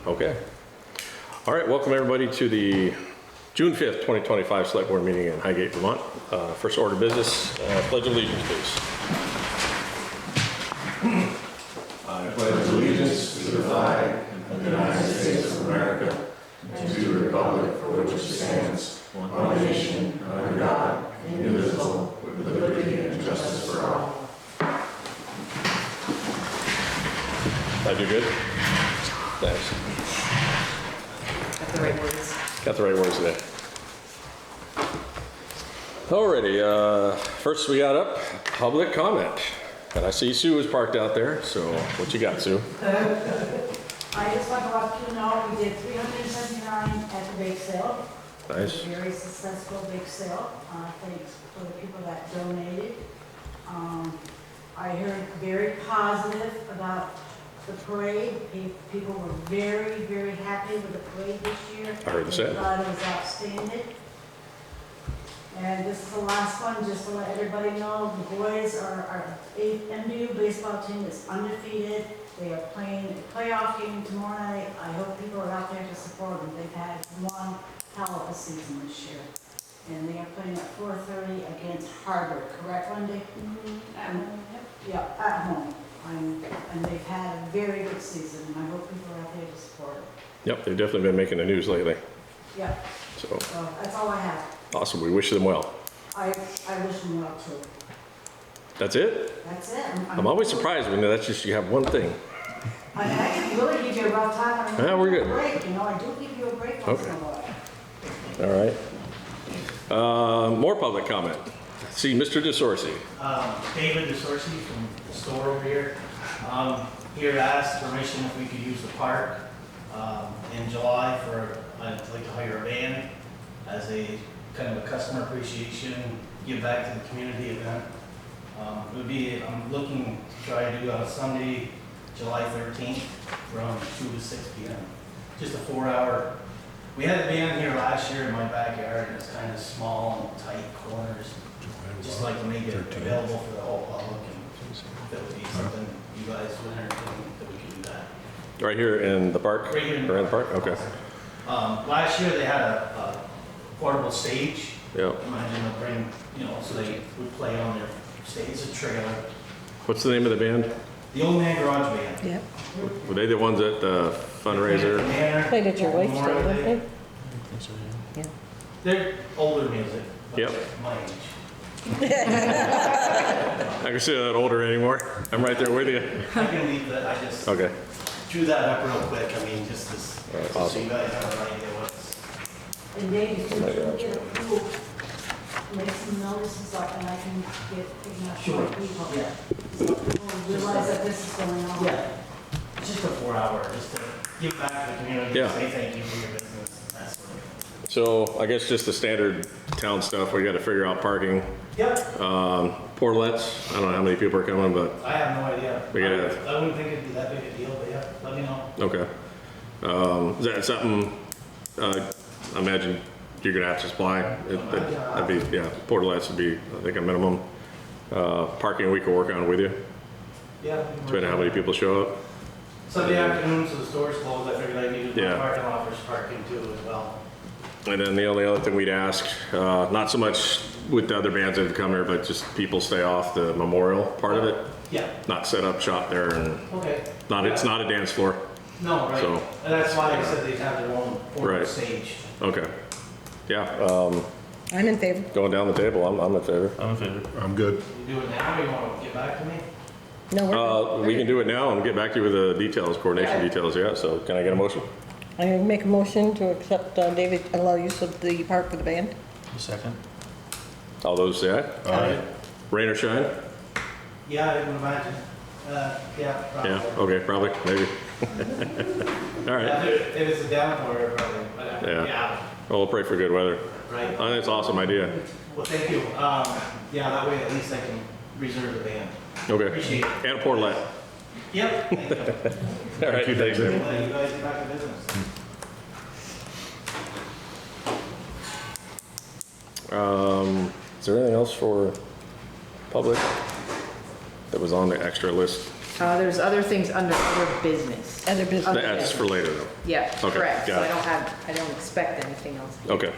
Okay. All right, welcome everybody to the June 5th, 2025 Select Board meeting in Highgate, Vermont. First order of business, Pledge of Allegiance, please. I pledge allegiance to the flag of the United States of America and to the republic for which it stands, one nation, under God, indivisible, with liberty and justice for all. Did I do good? Thanks. Got the right words. Got the right words today. Alrighty, first we got up public comment. And I see Sue is parked out there, so what you got, Sue? I just want to let you know, we did 379 at the bake sale. Nice. It was a very successful bake sale. Thanks for the people that donated. I heard very positive about the parade. People were very, very happy with the parade this year. I heard the same. They thought it was outstanding. And this is the last one, just to let everybody know, the boys our MDU baseball team is undefeated. They are playing a playoff game tomorrow night. I hope people are out there to support them. They've had one hell of a season this year. And they are playing at 4:30 against Harvard, correct, Wendy? Yeah, at home. And they've had a very good season, and I hope people are out there to support them. Yep, they've definitely been making the news lately. Yeah, So so that's all I have. awesome, we wish them well. I wish them well too. That's it? That's it. I'm always surprised when that's just, you have one thing. I can really give you a rough time. Yeah, we're good. Break, you know, I do give you a break once in a while. All right. More public comment. See, Mr. DeSorcy. David DeSorcy from the store over here. Here to ask permission if we could use the park in July for, I'd like to hire a band as a kind of a customer appreciation, give back to the community event. It would be, I'm looking to try to do on Sunday, July 13th from 2 to 6 p.m. Just a 4-hour. We had a band here last year in my backyard, and it's kind of small and tight corners. Just like to make it available for the whole public, and if it would be something you guys would entertain, that we could do that. Right here in the park? Right here in the park? Okay. Last year they had a portable stage. Yeah. Imagine they'll bring, so they would play on their stage. It's a trailer. What's the name of the band? The Old Man Garage Band. Yep. Were they the ones at the fundraiser? Played at your wife's show, Memorial didn't Day. they? Yeah. They're older music. But Yep. My age. I can see that older anymore. I'm right there with you. I can leave that. I just Okay. drew that up real quick. I mean, just Right, so awesome. you guys have an idea what's. And Dave, if you get approved, make some notices up and I can get enough Sure. people. Yeah. So people realize that this is going on. Yeah. It's just a 4-hour, just to give back to the community, Yeah. say thank you for your business, that sort of thing. So I guess just the standard town stuff. We got to figure out parking. Yep, Portlets. I don't know how many people are coming, but I have no idea. We gotta- I wouldn't think it'd be that big a deal, but yeah, let me know. okay. Is that something, I imagine you're gonna have to supply? That'd be, yeah, portlets would be, I think, a minimum. Parking we can work on with you, Yeah. depending on how many people show up. Sunday afternoon, so the store's closed, I figured I needed my Yeah. parking lot for parking too as well. And then the only other thing we'd ask, not so much with the other bands that have come here, but just people stay off the memorial part of it. Yeah, Not set up shop there and okay. it's not a dance floor. No, right, So- and that's why I said they'd have their own portable Right. stage. Okay. Yeah, I'm in favor. going down the table, I'm in favor. I'm good. You do it now, or you wanna get back to me? No, we're good. We can do it now and get back to you with the details, coordination details, yeah, so can I get a motion? I make a motion to accept David, allow use of the park for the band. Second. All those say aye? Aye. Rain or shine? Yeah, I can imagine. Yeah, probably. Yeah, okay, probably, maybe. All right, Yeah, if it's a downpour, probably, but, Yeah. yeah, well, we'll pray for good weather. right. I think it's an awesome idea. Well, thank you. Yeah, that way at least I can reserve the band. Okay, Appreciate it. and a portlet. Yep, thank you. All right, thanks, David. Let you guys get back to business. Is there anything else for public that was on the extra list? There's other things under other business. Other business. That's for later though. Yeah, Okay, correct. So got I it. I don't expect anything else. Okay.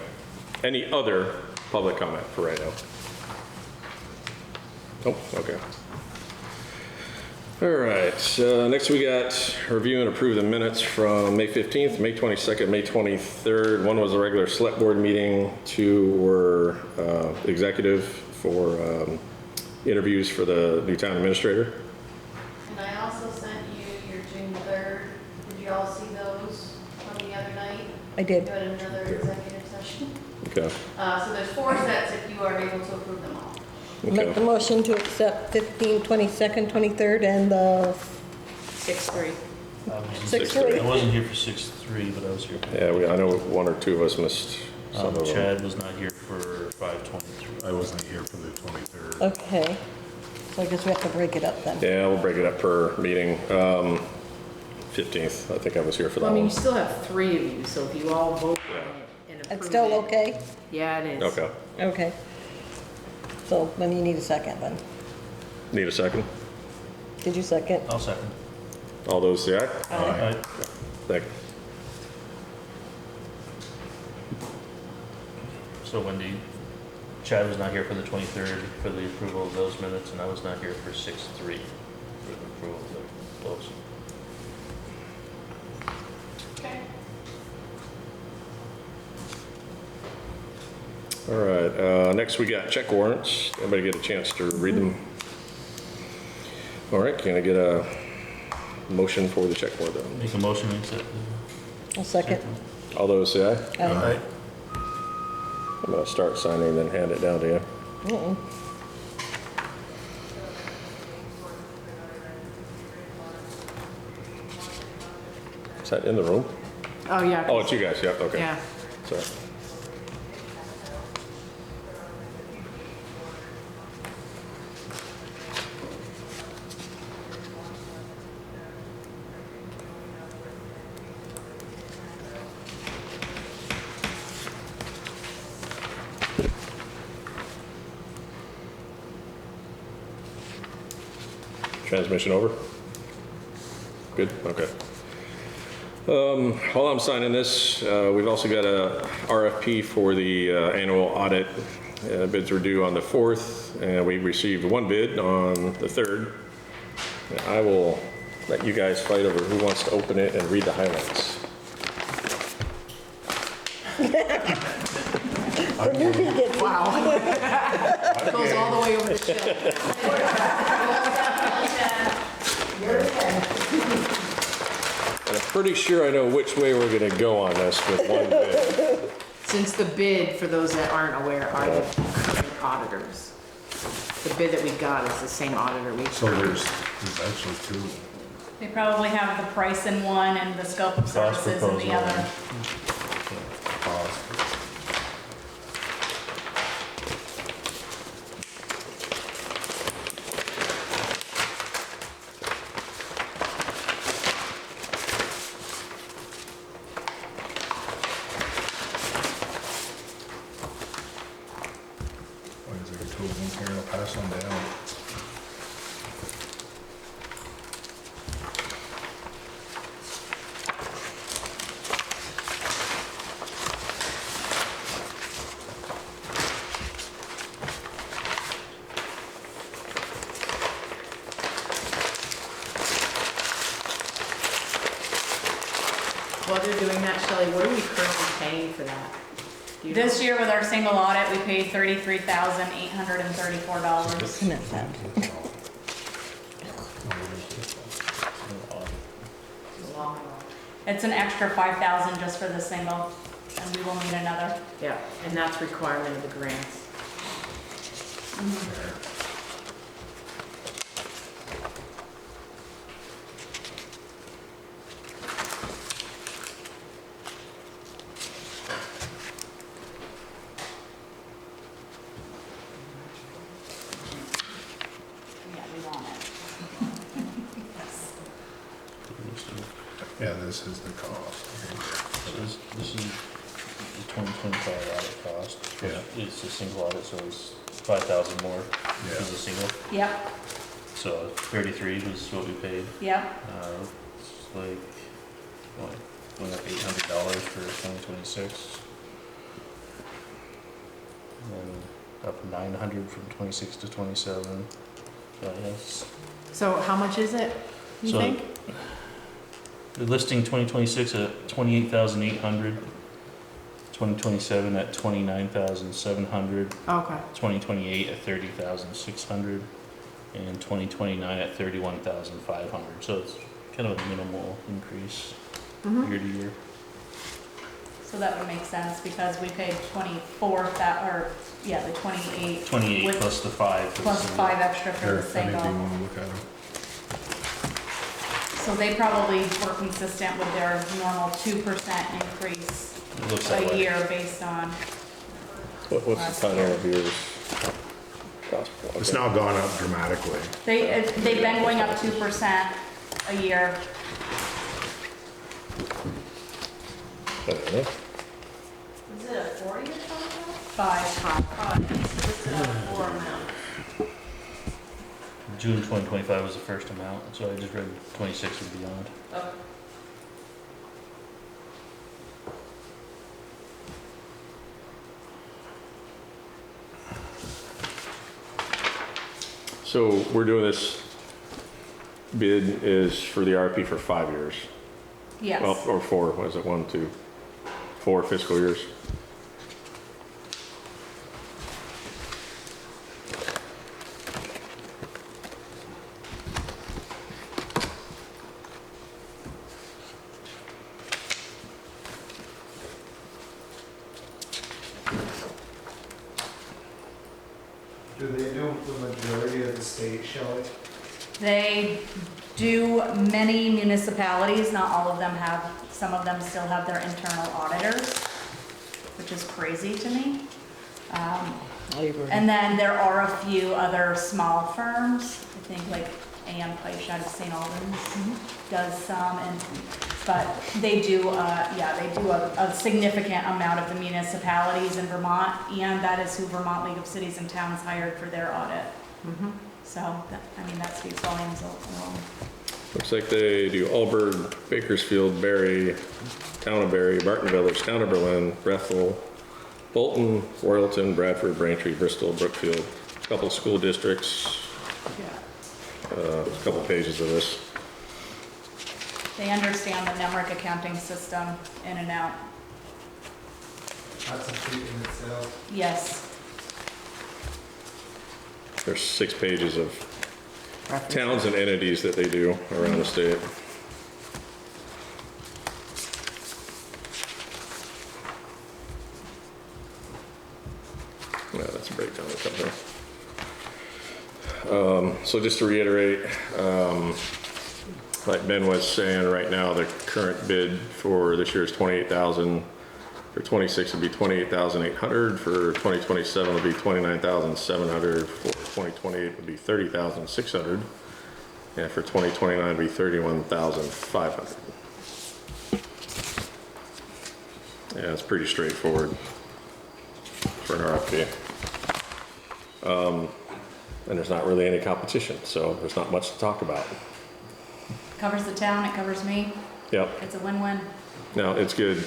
Any other public comment for right now? Oh, okay. All right, next we got review and approve the minutes from May 15th, May 22nd, May 23rd. One was a regular select board meeting. Two were executive for interviews for the new town administrator. And I also sent you your June 3rd. Did you all see those from the other night? I did. You had another executive session. Okay, So there's 4 sets if you are able to approve them all. Make the okay. motion to accept 15, 22nd, 23rd, and the 6-3. 6-3. I wasn't here for 6-3, but I was here. Yeah, I know one or two of us missed some of them. Chad was not here for 5-23. I wasn't here for the 23rd. Okay. So I guess we have to break it up then. Yeah, we'll break it up per meeting. 15th, I think I was here for that Well, I mean, you one. still have 3 of you, so if you all vote on it and approve It's still it- okay? Yeah, it is. Okay. Okay. So then you need a second then. Need a second? Did you second? I'll second. All those say aye? Aye. Thank you. So Wendy, Chad was not here for the 23rd for the approval of those minutes, and I was not here for 6-3 for the approval of those. Okay. All right, next we got check warrants. Everybody get a chance to read them? All right, can I get a motion for the check warrant then? Make a motion to accept. A second. All those say aye? Aye. I'm gonna start signing, then hand it down to you. Uh-uh. Is that in the room? Oh, yeah. Oh, it's you guys, yep, okay. Yeah. Sorry. Transmission over? Good, okay. While I'm signing this, we've also got a RFP for the annual audit. Bids were due on the 4th, and we received one bid on the 3rd. I will let you guys fight over who wants to open it and read the highlights. Wow. Goes all the way over the shelf. And I'm pretty sure I know which way we're gonna go on this with one bid. Since the bid, for those that aren't aware, are the current auditors. The bid that we got is the same auditor we. So there's actually 2. They probably have the price in one and the scope of Cost services in the proposal. other. Why is there 2 of them here? I'll pass them down. While they're doing that, Shelley, what are we currently paying for that? Do you know? This year with our single audit, we paid $33,834. Isn't that sad? It's a long one. It's an extra $5,000 just for the single, and we will need another. Yeah, and that's requirement of the grants. Yeah, we want it. Yeah, this is the cost. This is the 2025 audit cost. Yeah. It's a single audit, so it's 5,000 more. Yeah. This is a single. Yep. So 33 was what we paid. Yep, It's like, what, went up $800 for 2026. And then up 900 from 26 to 27. So yes. So how much is it, you So- think? The listing 2026 at 28,800. 2027 at 29,700. Okay. 2028 at 30,600. And 2029 at 31,500. So it's kind of a minimal increase Mhm. year to year. so that would make sense because we paid 24, or, yeah, the 28. 28 with- plus the 5. for the Plus single. 5 extra for the single. look at them. So they probably were consistent with their normal 2% increase It looks that a way. year based on, What's the title of yours? It's now gone up dramatically. they've been going up 2% a year. I don't know. Is it a 40 or something? 5. Oh, it's listed on a 4 amount. June 2025 was the first amount, so I just read 26 and beyond. Okay. So we're doing this bid is for the RP for 5 years. Yes. Well, or 4, what is it, 1, 2, 4 fiscal years? Do they do the majority of the state, Shelley? They do, many municipalities, not all of them have, some of them still have their internal auditors, which is crazy to me. And then there are a few other small firms, I think like A.M. Peisch out of St. Albans does some, but they do, they do a significant amount of the municipalities in Vermont, and that is who Vermont League of Cities and Towns hired for their audit. Mhm. So, that speaks volumes alone. Looks like they do Alburg, Bakersfield, Barry, Town of Barry, Barton Village, Town of Berlin, Bethel, Bolton, Royalton, Bradford, Braintree, Bristol, Brookfield, a couple school districts, a couple pages of this. They understand the NEMRIC accounting system in and out. That's a feat in itself. Yes, There's 6 pages of towns and entities that they do around the state. Yeah, that's a breakdown of something. So just to reiterate, like Ben was saying, right now, the current bid for this year is 28,000. For 26 would be 28,800. For 2027 would be 29,700. For 2028 would be 30,600. And for 2029 would be 31,500. Yeah, it's pretty straightforward for an RFP. And there's not really any competition, so there's not much to talk about. covers the town, it covers me, Yep. it's a win-win. No, it's good.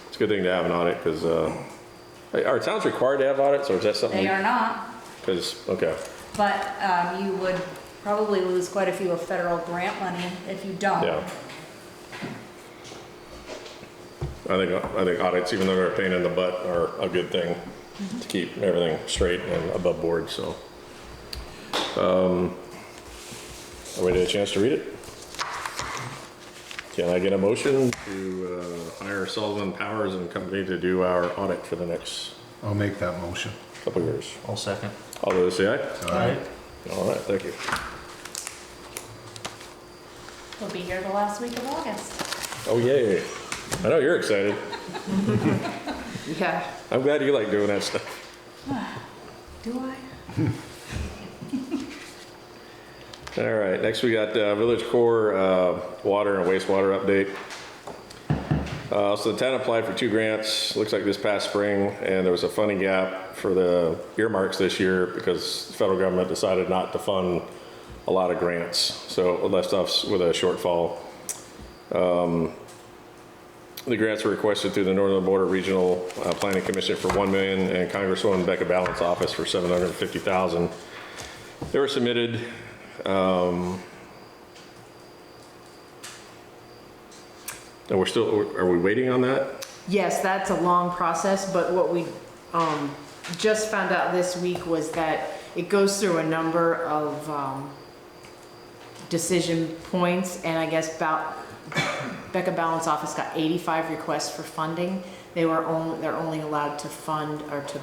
It's a good thing to have an audit because are towns required to have audits, or is that something? They are not, Because okay, but you would probably lose quite a few of federal grant money if you don't. yeah. I think audits, even though they're a pain in the butt, are a good thing to keep everything straight and above board. So, everybody had a chance to read it. Can I get a motion to hire Sullivan Powers and Company to do our audit for the next I'll make that motion. couple of years? All second. All those say aye. All right. All right, thank you. We'll be here the last week of August. Oh yay! I know you're excited. Yeah. I'm glad you like doing that stuff. Do I? All right, next we got Village Core water and wastewater update. So the town applied for 2 grants, looks like this past spring, and there was a funding gap for the earmarks this year because the federal government decided not to fund a lot of grants, so it left us with a shortfall. The grants were requested through the Northern Border Regional Planning Commission for $1 million and Congresswoman Becca Balance Office for $750,000. They were submitted. And we're still, are we waiting on that? Yes, that's a long process, but what we just found out this week was that it goes through a number of decision points, and I guess Becca Balance Office got 85 requests for funding. They're only allowed to fund or to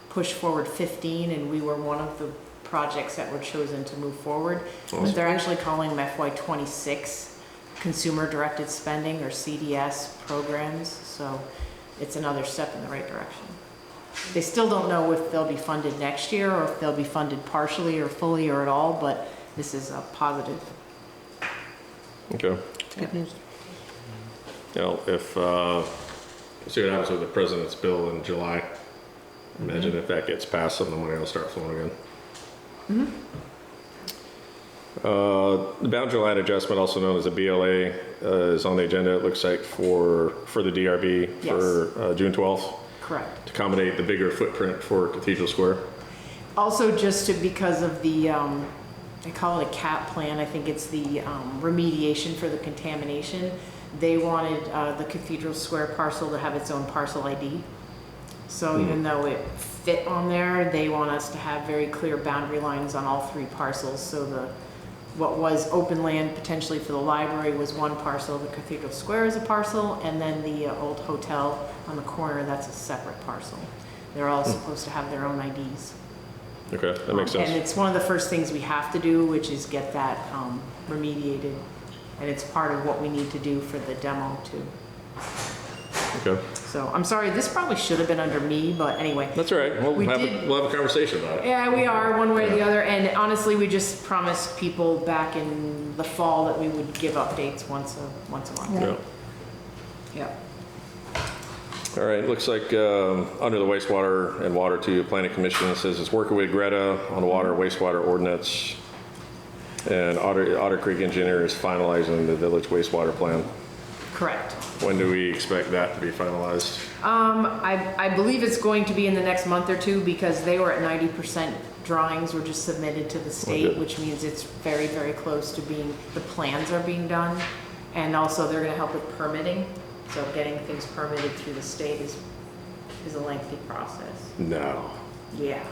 push forward 15, and we were one of the projects that were chosen to move forward. Awesome. But they're actually calling them FY26 Consumer Directed Spending, or CDS programs, so it's another step in the right direction. They still don't know if they'll be funded next year or if they'll be funded partially or fully or at all, but this is a positive. Okay. Good news. You know, if, we'll see what happens with the president's bill in July. Imagine if that gets passed, some of the money will start flowing again. The boundary line adjustment, also known as a BLA, is on the agenda, it looks like, for the DRB for June 12th. Correct. To accommodate the bigger footprint for Cathedral Square. Also, just because of the, they call it a CAP plan, I think it's the remediation for the contamination. They wanted the Cathedral Square parcel to have its own parcel ID. So even though it fit on there, they want us to have very clear boundary lines on all 3 parcels. So what was open land potentially for the library was one parcel, the Cathedral Square is a parcel, and then the old hotel on the corner, that's a separate parcel. They're all supposed to have their own IDs. Okay, that makes sense. And it's one of the first things we have to do, which is get that remediated. And it's part of what we need to do for the demo too. Okay. So I'm sorry, this probably should have been under me, but anyway. That's all right. We'll have a conversation about it. Yeah, we are, one way or the other. And honestly, we just promised people back in the fall that we would give updates once a month. Yeah. Yeah. All right, looks like under the wastewater and water to planning commission, it says it's working with Greta on the water wastewater ordinance. And Otter Creek engineer is finalizing the village wastewater plan. Correct. When do we expect that to be finalized? I believe it's going to be in the next month or two, because they were at 90% drawings were just submitted to the state, Okay. which means it's very, very close to being, the plans are being done. And also they're gonna help with permitting. So getting things permitted through the state is a lengthy process. No. Yeah.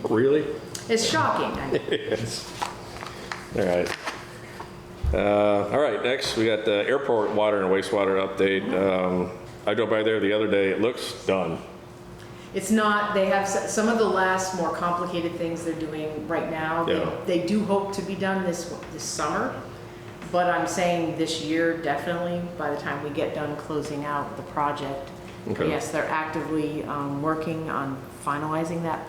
Really? It's shocking. I know. Yes. All right. All right, next we got the airport water and wastewater update. I drove by there the other day, it looks done. It's not, they have some of the last more complicated things they're doing right now. Yeah. They do hope to be done this summer, but I'm saying this year, definitely, by the time we get done closing out the project. Okay. Yes, they're actively working on finalizing that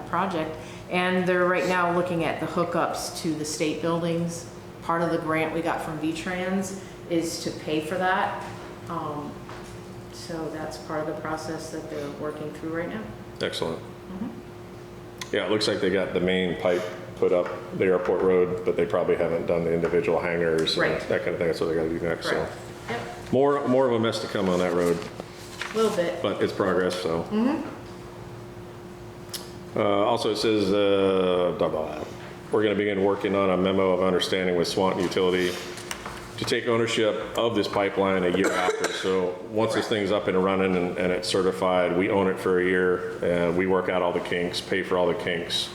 project. And they're right now looking at the hookups to the state buildings. Part of the grant we got from V-Trans is to pay for that. So that's part of the process that they're working through right now. Excellent. Yeah, it looks like they got the main pipe put up the airport road, but they probably haven't done the individual hangars and that kind of thing. That's what they gotta do next. Correct. So Yep, more of a mess to come on that road, a little bit. but it's progress, so. Also, it says, we're going to begin working on a memo of understanding with Swanton Utility to take ownership of this pipeline a year after. So once this thing's up and running and it's certified, we own it for a year and we work out all the kinks, pay for all the kinks.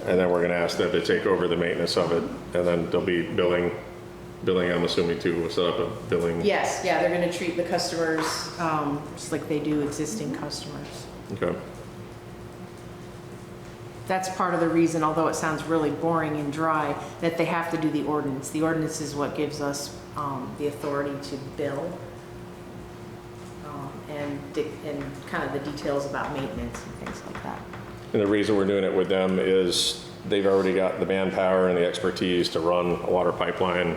And then we're going to ask them to take over the maintenance of it. And then there'll be billing, I'm assuming too, we'll set up a billing. Yes, yeah, they're gonna treat the customers just like they do existing customers. Okay. That's part of the reason, although it sounds really boring and dry, that they have to do the ordinance. The ordinance is what gives us the authority to bill and kind of the details about maintenance and things like that. And the reason we're doing it with them is they've already got the manpower and the expertise to run a water pipeline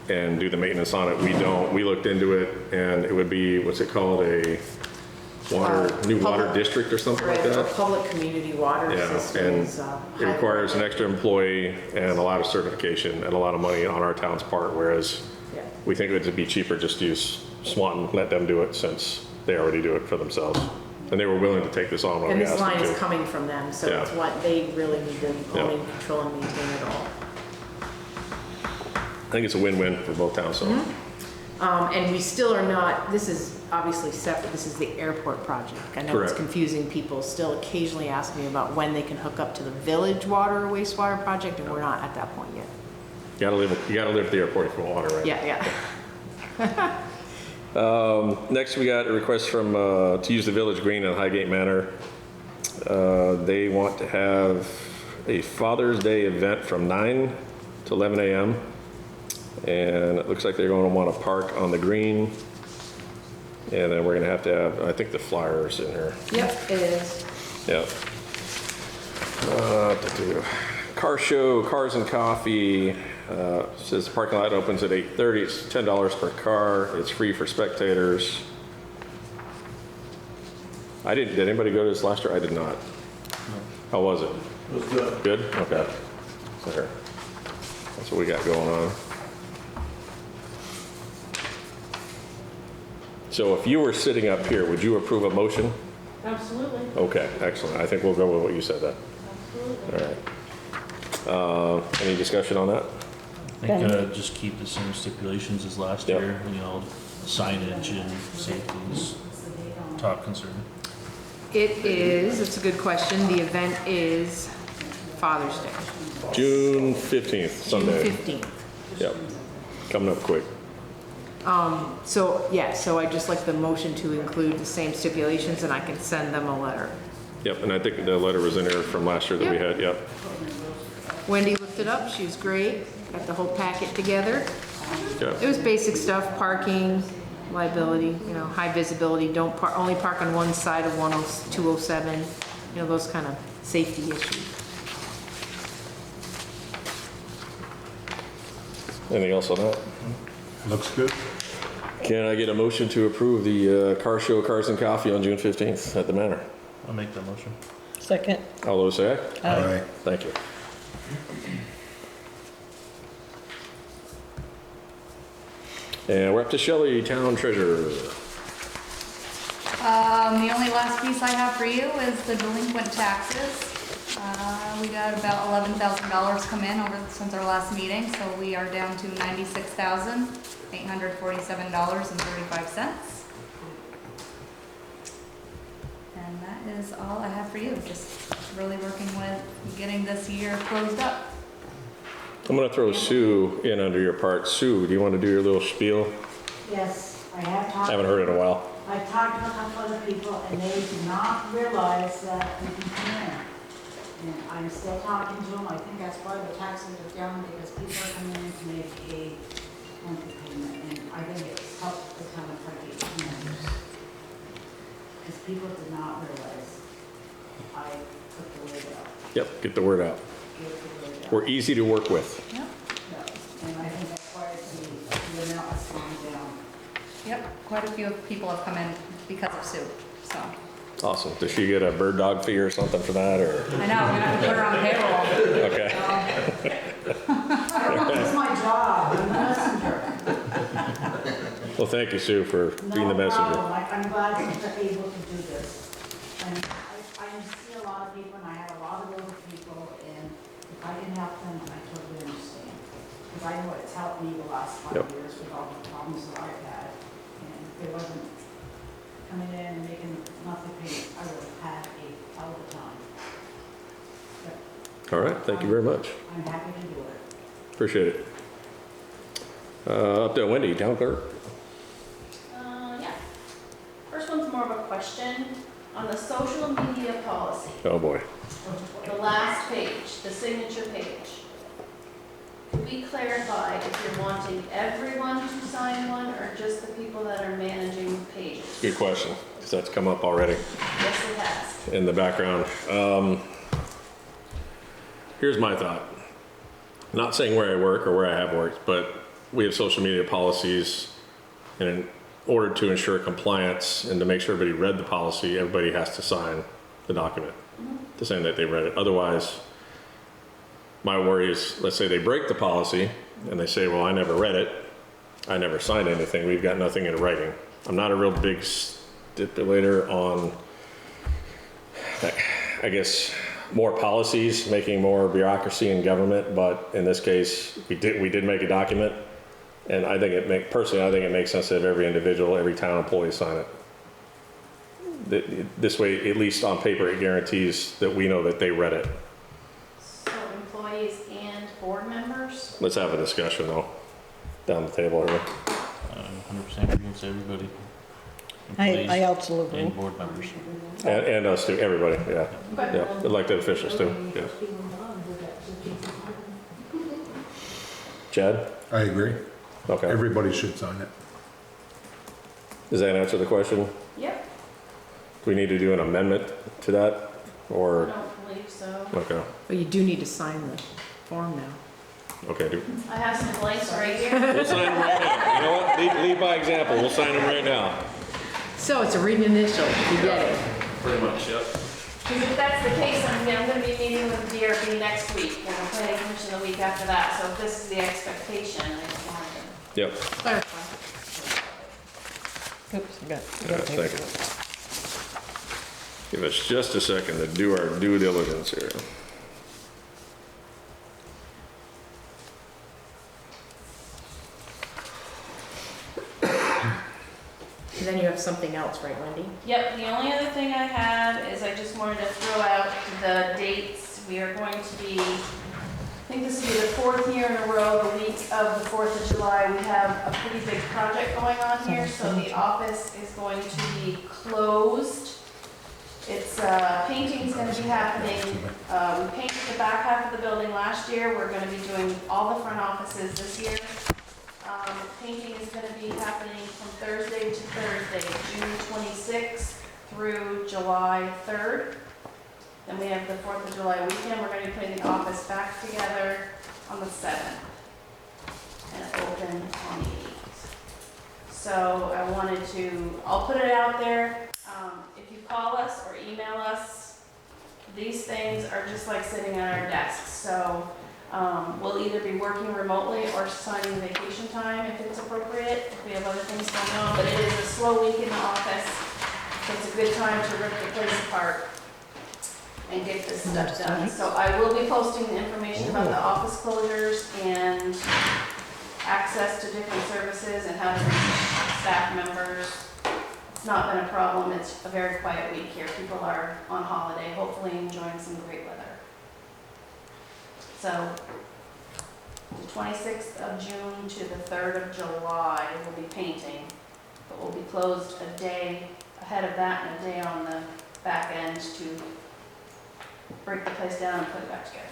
and do the maintenance on it. We don't. We looked into it and it would be, what's it called? new water Public- district or something like Right, for that. public community water Yeah, and systems. it requires an extra employee and a lot of certification and a lot of money on our town's part, whereas Yeah. we think it would be cheaper just to use Swanton, let them do it since they already do it for themselves. And they were willing to take this on when And we this asked line them is to. coming from them, so Yeah. it's what they really need to Yeah. own, control, and maintain it all. I think it's a win-win for both towns, so. And we still are not, this is obviously separate, this is the airport project. I know it's Correct. confusing, people still occasionally ask me about when they can hook up to the village water or wastewater project, and we're not at that point yet. You gotta live at the airport for water, right? Yeah. Next, we got a request from, to use the village green in Highgate Manor. They want to have a Father's Day event from 9 to 11 a.m. And it looks like they're going to want to park on the green. And then we're going to have, I think the flyers in here. Yep, it is. Yep. Car show, cars and coffee. Says the parking lot opens at 8:30. It's $10 per car. It's free for spectators. Did anybody go to this last year? I did not. How was it? It was good. Good? Okay. So here. That's what we got going on. So if you were sitting up here, would you approve a motion? Absolutely, Okay, excellent. I think we'll go with what you said then. absolutely. All right. Any discussion on that? I think just keep the same stipulations as last Yep. year, you know, signage and safety is top concern. It is, it's a good question. The event is Father's Day, June 15th, Sunday. June 15th. Yep. Coming up quick. So I'd just like the motion to include the same stipulations, and I can send them a letter. Yep, and I think the letter was in there from last year that we had, yep. Wendy looked it up, she was great, got the whole packet together. It Okay. was basic stuff, parking, liability, high visibility, don't park, only park on one side of 207, those kind of safety issues. Anything else on that? Looks good. Can I get a motion to approve the car show, cars and coffee on June 15th at the Manor? I'll make that motion. Second. All those say aye? Aye. Thank you. And we're up to Shelley, Town Treasurer. The only last piece I have for you is the delinquent taxes. We got about $11,000 come in since our last meeting, so we are down to $96,847.35. And that is all I have for you, just really working with getting this year closed up. I'm gonna throw Sue in under your part. Sue, do you want to do your little spiel? Yes, I have talked. Haven't heard it in a while. I've talked to a couple other people, and they do not realize that we can come in. And I'm still talking to them, I think that's why the taxes are down, because people are coming in to make a monthly payment, and I think it's helped the town of Highgate tremendously. Because people did not realize I put the word out, Yep, get the word out. gave the word out. We're easy to work with. Yep. Yeah, and I think that's why the amount has gone down. Yep, quite a few people have come in because of Sue, so. Awesome. Does she get a bird dog fee or something for that, or? I know, we're gonna have to put her on payroll. Okay. I don't know, it's my job, I'm a messenger. Well, thank you, Sue, for being the No messenger. problem. I'm glad that you're able to do this. And I see a lot of people, and I have a lot of older people, and if I can help them, I totally understand. Because I know it's helped me the last 5 Yep. years with all the problems that I've had. And if it wasn't coming in and making monthly payments, I would have had a hell of a time. But All right, thank you very much. I'm happy to do it. Appreciate it. Up to Wendy, Town Clerk. Yeah. First one's more of a question on the social media policy. Oh, boy. The last page, the signature page. Could we clarify if you're wanting everyone to sign one or just the people that are managing pages? Good question, because that's come up already Yes, it has. in the background. Here's my thought. Not saying where I work or where I have worked, but we have social media policies, and order to ensure compliance and to make sure everybody read the policy, everybody has to sign the document to saying that they read it. Otherwise, my worry is, let's say they break the policy and they say, well, I never read it. I never signed anything. We've got nothing in writing. I'm not a real big stipulator on, I guess, more policies, making more bureaucracy in government, but in this case, we did make a document, and I think personally, I think it makes sense to have every individual, every town employee sign it. This way, at least on paper, it guarantees that we know that they read it. So employees and board members? Let's have a discussion though, down the table here. 100% agree with everybody. I Employees absolutely. and board members. And us too, everybody, yeah. Okay. Yeah, elected officials too, yeah. Chad? I agree. Okay. Everybody should sign it. Does that answer the question? Yep, Do we need to do an amendment to that, I or, don't believe so. okay, But you do need to sign the form now. okay. I have some blanks right here. We'll sign them right now. You know what, lead by example, we'll sign them right now. So it's a written initial, you get it. Pretty much, yep. Because if that's the case, I'm gonna be meeting with DRB next week, and the planning commission the week after that, so if this is the expectation, I just wanted to. Yep. Clarify. Oops, you got Thank you. Give us just a second to do our due diligence here. And then you have something else, right, Wendy? Yep, the only other thing I have is I just wanted to throw out the dates. We are going to be, I think this will be the 4th year in a row, the week of the 4th of July, we have a pretty big project going on here, so the office is going to be closed. It's, painting's gonna be happening, we painted the back half of the building last year, we're gonna be doing all the front offices this year. Painting is going to be happening from Thursday to Thursday, June 26th through July 3rd. Then we have the 4th of July weekend. We're going to be putting the office back together on the 7th and open on the 8th. So I wanted to, I'll put it out there. If you call us or email us, these things are just like sitting at our desks. So we'll either be working remotely or signing vacation time if it's appropriate, if we have other things going on, but it is a slow week in the office, so it's a good time to rip the place apart and get this stuff done. So I will be posting the information about the office closures and access to different services and how to reach staff members. It's not been a problem, it's a very quiet week here. People are on holiday, hopefully enjoying some great weather. So, the 26th of June to the 3rd of July, we'll be painting, but we'll be closed a day ahead of that and a day on the back end to break the place down and put it back together.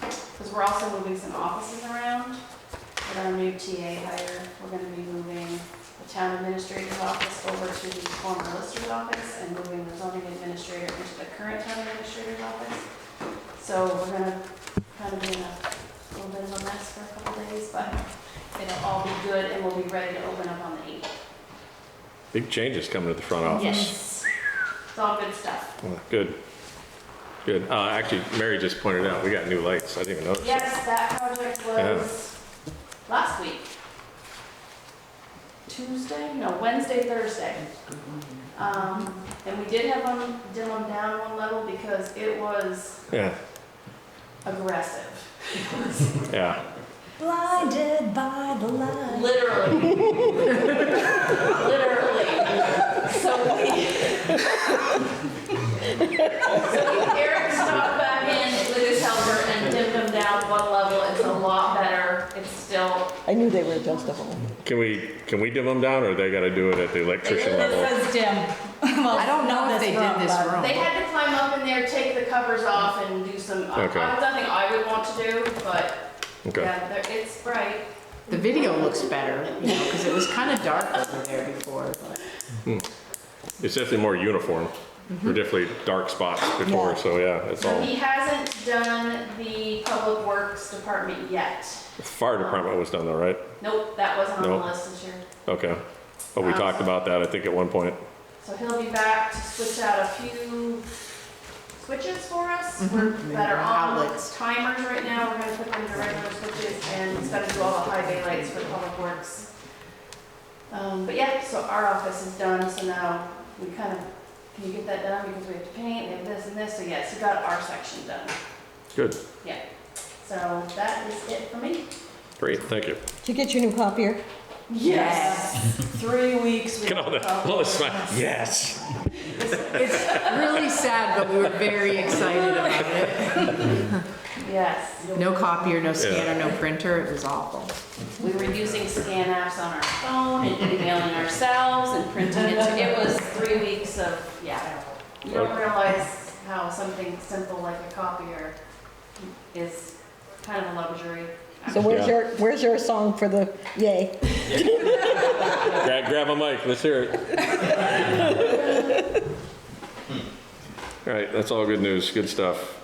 Because we're also moving some offices around with our new TA hire. We're going to be moving the town administrator's office over to the former lister's office and moving the zoning administrator into the current town administrator's office. So we're going to kind of be in a little bit of a mess for a couple days, but it'll all be good and we'll be ready to open up on the 8th. Big changes coming to the front office. Yes, it's all good stuff. Well, good. Good. Actually, Mary just pointed out, we got new lights. I didn't even notice. Yes, that project was last week. Tuesday? No, Wednesday, Thursday. And we did have them dim them down one level because it was Yeah, aggressive. yeah. Blinded by the light. Literally. Literally. So Eric stopped back in with his helper and dimmed them down one level. It's a lot better. It's still, I knew they were adjustable. Can we dim them down, or they got to do it at the electrician It level? says dim. Well, I don't know not if they room, did this but- room. they had to climb up in there, take the covers off and do some, Okay. nothing I would want to do, but Okay. yeah, it's bright. The video looks better, you know, because it was kind of dark over there before, but. It's definitely more uniform. There are definitely dark spots before, Yeah. so yeah, it's So all. he hasn't done the public works department yet. The fire department was done though, right? Nope, that wasn't on Nope. the list this year. Okay. But we talked about that, I think, at one point. So he'll be back to switch out a few switches for us. That are on Outlets. timers right now. We're gonna put them to regular switches, and he's gonna do all the high bay lights for Public Works. But yeah, so our office is done, so now we kind of, can you get that done? Because we have to paint, we have this and this, so yes, we got our section done. Good, Yeah, so that is it for me. great, thank you. Did you get your new copier? Yes. 3 weeks. we Get all have that, all this time, yes. It's really sad, but we were very excited about it. Yes. No copier, no scanner, no printer, it was awful. We were using scan apps on our phone and emailing ourselves and printing it. It was 3 weeks of, yeah. You don't realize how something simple like a copier is kind of a luxury. So where's your song for the yay? Grab a mic, let's hear it. All right, that's all good news, good stuff.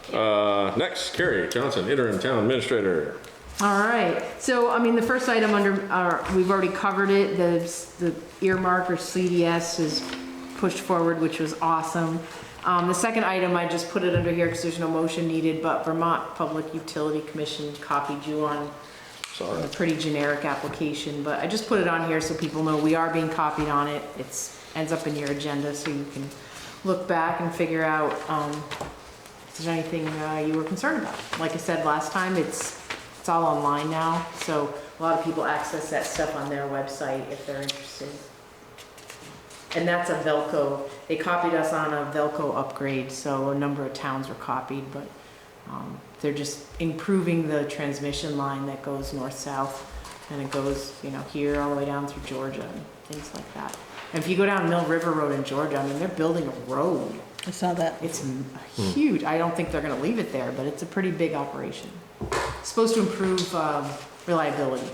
Next, Carrie Johnson, interim town administrator. All right, so, I mean, the first item under, we've already covered it, the earmark or CDS is pushed forward, which was awesome. The second item, I just put it under here because there's no motion needed, but Vermont Public Utility Commission copied you on a pretty generic application, but I just put it on here so people know we are being copied on it. It ends up in your agenda so you can look back and figure out if there's anything you were concerned about. Like I said last time, it's all online now, so a lot of people access that stuff on their website if they're interested. And that's a Velco. They copied us on a Velco upgrade, so a number of towns were copied, but they're just improving the transmission line that goes north-south, and it goes, you know, here all the way down through Georgia and things like that. And if you go down Mill River Road in Georgia, I mean, they're building a road. I saw that. It's huge. I don't think they're gonna leave it there, but it's a pretty big operation. It's supposed to improve reliability.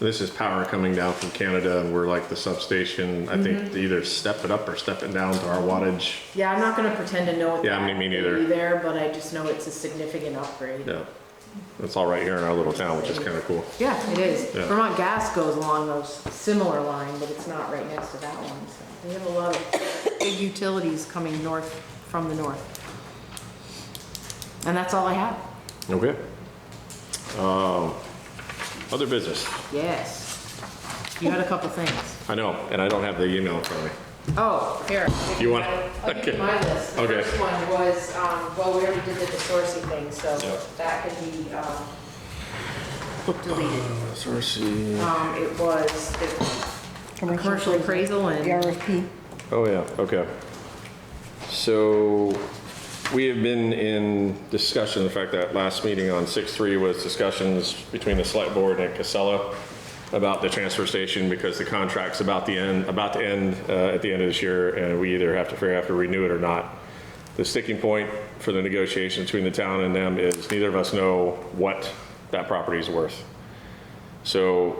This is power coming down from Canada, and we're like the substation, I think, to either step it up or step it down to our wattage. Yeah, I'm not gonna pretend to know what Yeah, that me neither. would be there, but I just know it's a significant upgrade. Yeah, that's all right here in our little town, which is kind of cool. Yeah, it is. Yeah. Vermont Gas goes along those similar line, but it's not right next to that one. So we have a lot of big utilities coming north from the north. And that's all I have. Okay. Other business. Yes. You had a couple things. I know, and I don't have the email in front of me. Oh, here. You want- I'll give you my list. The Okay. first one was, well, we already did the DeSourcy thing, so Yep. that can be deleted. Sourcey. It was the commercial appraisal The and, RFP. Oh, yeah, okay. So we have been in discussion, in fact, that last meeting on 6/3 was discussions between the select board and Casella about the transfer station because the contract's about to end at the end of this year, and we either have to figure out if to renew it or not. The sticking point for the negotiation between the town and them is neither of us know what that property is worth. So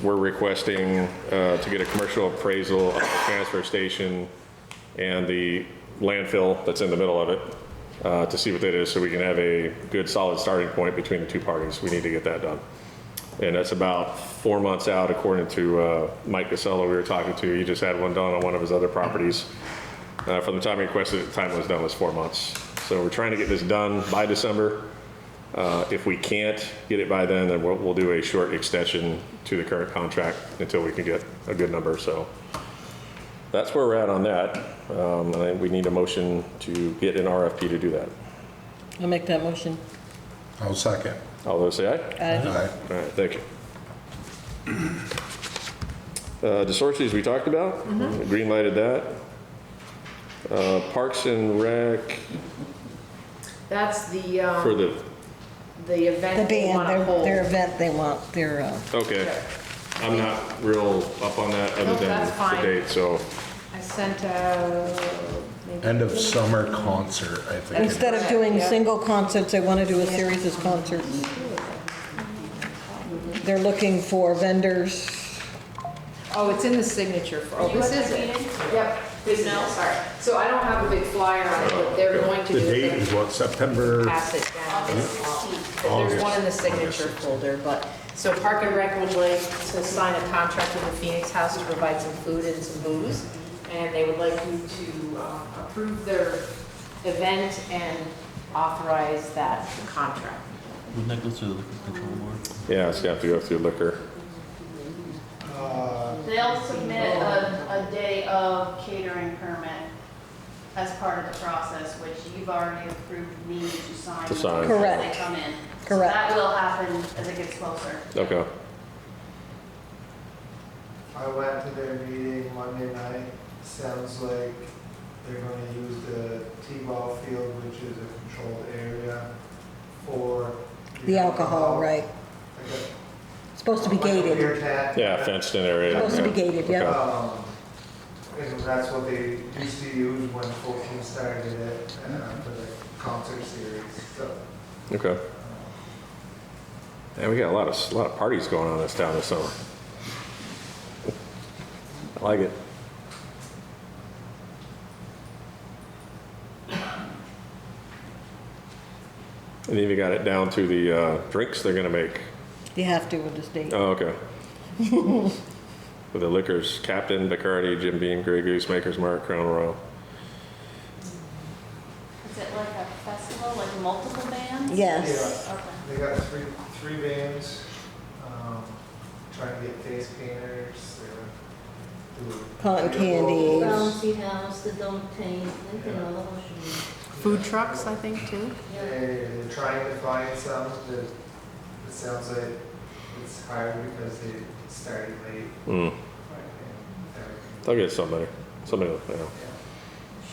we're requesting to get a commercial appraisal of the transfer station and the landfill that's in the middle of it to see what that is so we can have a good solid starting point between the two parties. We need to get that done. And that's about 4 months out according to Mike Casella we were talking to. He just had one done on one of his other properties. From the time he requested it, the time it was done was 4 months. So we're trying to get this done by December. If we can't get it by then we'll do a short extension to the current contract until we can get a good number. So that's where we're at on that. I think we need a motion to get an RFP to do that. I'll make that motion. I'll second. All those say aye? Aye. Aye. All right, thank you. DeSources we talked about, green lighted that. Parks and Rec that's for the The event they band, want to their hold. event they want, their, okay. I'm not real up on that other Nope, than that's the fine. date, so. I sent out. maybe- End of summer concert, I think. instead of doing single concerts, they want to do a series of concerts. They're looking for vendors. Oh, it's in the signature. Oh, You this at is the it. meeting? Yep, this is it, sorry. So I don't have a big flyer on it, but they're going to The do date it. is what, September? Pass it down. But there's one in the signature folder, but So Park and Rec would like to sign a contract with the Phoenix House to provide some food and some booze. And they would like you to approve their event and authorize that contract. Wouldn't that go through the liquor control board? Yeah, it's gonna have to go through liquor. They'll submit a day of catering permit as part of the process, which you've already approved me to sign. To sign. As Correct. they come in. So Correct. that will happen as it gets closer. Okay. I went to their meeting Monday night. Sounds like they're gonna use the T-ball field, which is a controlled area for. The alcohol, right. Like Supposed to be like a gated. beer tent. Yeah, fenced in area. Supposed to be gated, yeah. And that's what they used to use when 14 started it for the concert series, so. Okay. Yeah, we got a lot of parties going on in this town this summer. I like it. And then you got it down to the drinks they're gonna make. You have to with the state. Oh, okay. With the liquors, Captain, Bacardi, Jim Beam, Grey Goose, Maker's Mark, Crown Royal. Is it like a festival, like multiple bands? Yes. Yeah, Okay. they got three bands, trying to get face painters, they're doing. Cotton candy. Bouncy house, the don't taint, you know, the whole shebang. Food trucks, I think, too. They're trying to find some that, it sounds like it's hard because they started late. Mm. and They'll get somebody, you know.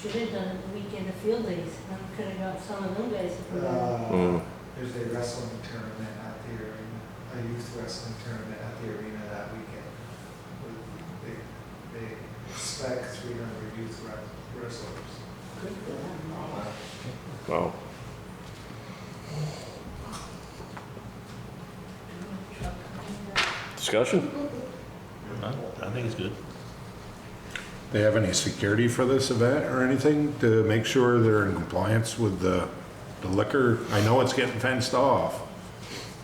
Should have done it the weekend of field days, I could have got some of them guys to put on. Mm. There's a wrestling tournament at the arena, a youth wrestling tournament at the arena that weekend. They expect 300 youth wrestlers. Good for them. Wow. Discussion? I think it's good. They have any security for this event or anything to make sure they're in compliance with the liquor? I know it's getting fenced off,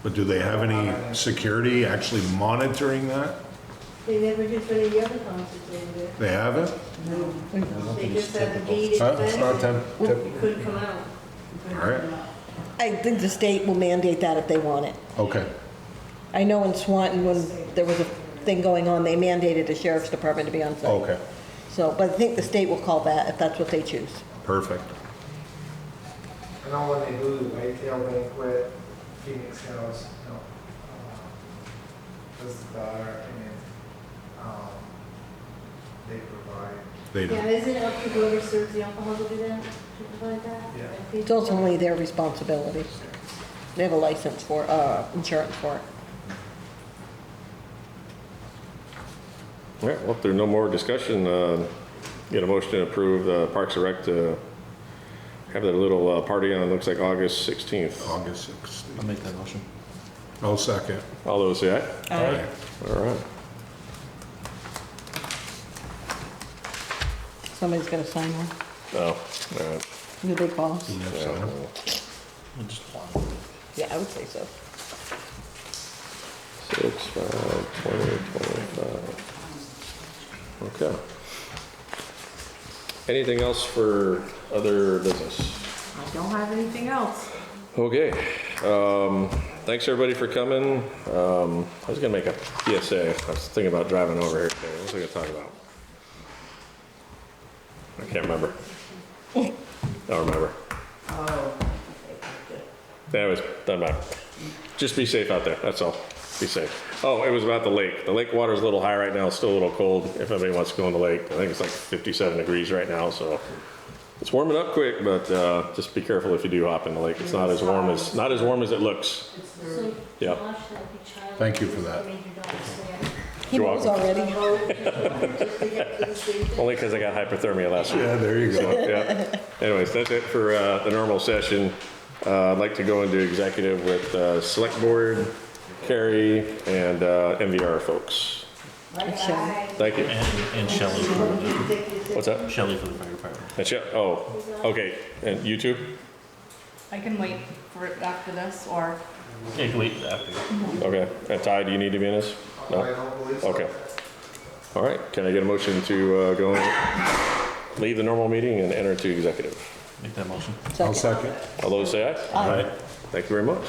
but do they have any security actually monitoring that? They never did for the other concerts they did. They haven't? They just had the gated It's not fence, tip. you couldn't come out. You couldn't All right. come out. I think the state will mandate that if they want it. Okay, I know in Swanton, when there was a thing going on, they mandated the sheriff's department to be on site. okay, So, but I think the state will call that if that's what they choose. perfect. I know when they do the whitetail banquet, Phoenix House, does the bar and, they provide. They do. Yeah, isn't it up to whoever serves the alcohol to do that, to provide that? Yeah. It's ultimately their responsibility. They have a license for, insurance for it. All right, well, if there's no more discussion, get a motion to approve Parks and Rec to have their little party on, looks like August 16th. August 16th. I'll make that motion. I'll second. All those say aye? Aye. All right. Somebody's gonna sign one. Oh, all right. The big boss. You have Yeah, some? well, Just one. Yeah, I would say so. 6/5/2025. Okay. Anything else for other business? I don't have anything else. Okay. Thanks everybody for coming. I was gonna make a PSA. I was thinking about driving over here today. What was I gonna talk about? I can't remember. Don't remember. Oh. Anyways, doesn't matter. Just be safe out there. That's all. Be safe. Oh, it was about the lake. The lake water's a little high right now. It's still a little cold. If anybody wants to go in the lake, I think it's like 57 degrees right now. So it's warming up quick, but just be careful if you do hop in the lake. It's not as warm as it looks. So, Yeah. Josh, that'd be child. Thank you for that. Made your daughter stand. He You're knows welcome. already. Just to get to the station. Only because I got hypothermia last week. Yeah, there you So, go. yeah. Anyways, that's it for the normal session. I'd like to go into executive with Select Board, Carrie, and MVR folks. Bye-bye. Thank you. And Shelley for the, What's that? Shelley for the fire department. That's it? Oh, okay. And YouTube? I can wait for it after this, or Yeah, you can wait after. Okay, and Ty, do you need to be in this? I No? don't believe so. Okay. All right, can I get a motion to go and leave the normal meeting and enter into executive? Make that motion. I'll second. All those say aye? Aye. Thank you very much.